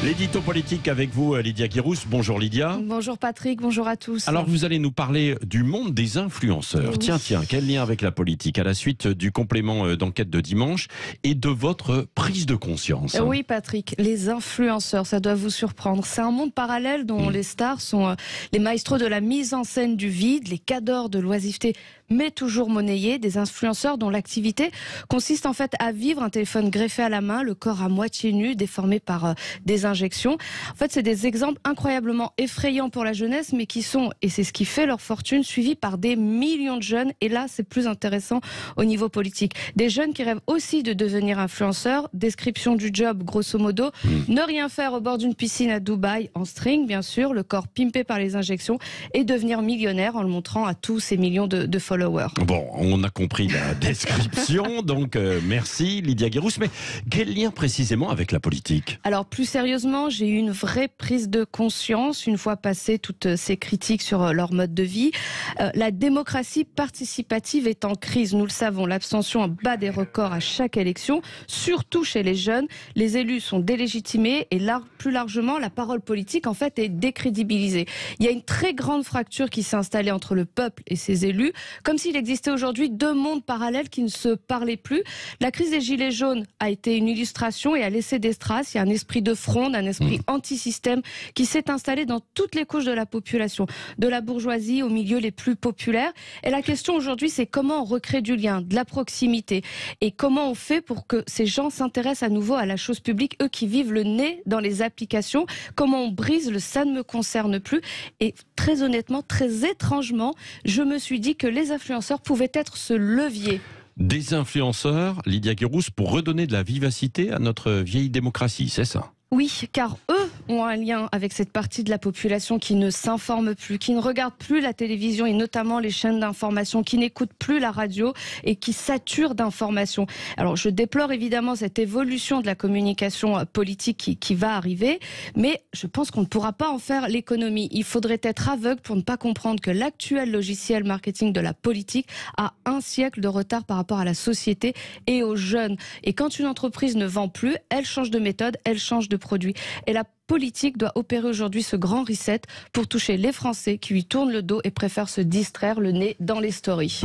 L'édito politique avec vous, Lydia Guirousse. Bonjour Lydia. Bonjour Patrick, bonjour à tous. Alors vous allez nous parler du monde des influenceurs. Oui. Tiens, quel lien avec la politique à la suite du complément d'enquête de dimanche et de votre prise de conscience? Oui Patrick, les influenceurs, ça doit vous surprendre. C'est un monde parallèle dont les stars sont les maestros de la mise en scène du vide, les cadors de l'oisiveté, mais toujours monnayés, des influenceurs dont l'activité consiste en fait à vivre un téléphone greffé à la main, le corps à moitié nu, déformé par des injections. En fait, c'est des exemples incroyablement effrayants pour la jeunesse, mais qui sont, et c'est ce qui fait leur fortune, suivis par des millions de jeunes. Et là, c'est plus intéressant au niveau politique. Des jeunes qui rêvent aussi de devenir influenceurs. Description du job, grosso modo. Ne rien faire au bord d'une piscine à Dubaï, en string, bien sûr, le corps pimpé par les injections, et devenir millionnaire en le montrant à tous ces millions de followers. Bon, on a compris la description, donc merci Lydia Guirousse. Mais quel lien précisément avec la politique? Alors plus sérieusement, j'ai eu une vraie prise de conscience une fois passées toutes ces critiques sur leur mode de vie. La démocratie participative est en crise, nous le savons. L'abstention bat des records à chaque élection, surtout chez les jeunes. Les élus sont délégitimés et plus largement, la parole politique en fait est décrédibilisée. Il y a une très grande fracture qui s'est installée entre le peuple et ses élus, comme s'il existait aujourd'hui deux mondes parallèles qui ne se parlaient plus. La crise des Gilets jaunes a été une illustration et a laissé des traces. Il y a un esprit de fronde, un esprit anti-système qui s'est installé dans toutes les couches de la population, de la bourgeoisie aux milieux les plus populaires. Et la question aujourd'hui, c'est comment on recrée du lien, de la proximité, et comment on fait pour que ces gens s'intéressent à nouveau à la chose publique, eux qui vivent le nez dans les applications, comment on brise le ça ne me concerne plus. Et très honnêtement, très étrangement, je me suis dit que les influenceurs pouvaient être ce levier. Des influenceurs, Lydia Guirousse, pour redonner de la vivacité à notre vieille démocratie, c'est ça? Oui, car eux ont un lien avec cette partie de la population qui ne s'informe plus, qui ne regarde plus la télévision et notamment les chaînes d'information, qui n'écoute plus la radio et qui sature d'informations. Alors je déplore évidemment cette évolution de la communication politique qui va arriver, mais je pense qu'on ne pourra pas en faire l'économie. Il faudrait être aveugle pour ne pas comprendre que l'actuel logiciel marketing de la politique a un siècle de retard par rapport à la société et aux jeunes. Et quand une entreprise ne vend plus, elle change de méthode, elle change de produit. Et la politique doit opérer aujourd'hui ce grand reset pour toucher les Français qui lui tournent le dos et préfèrent se distraire le nez dans les stories.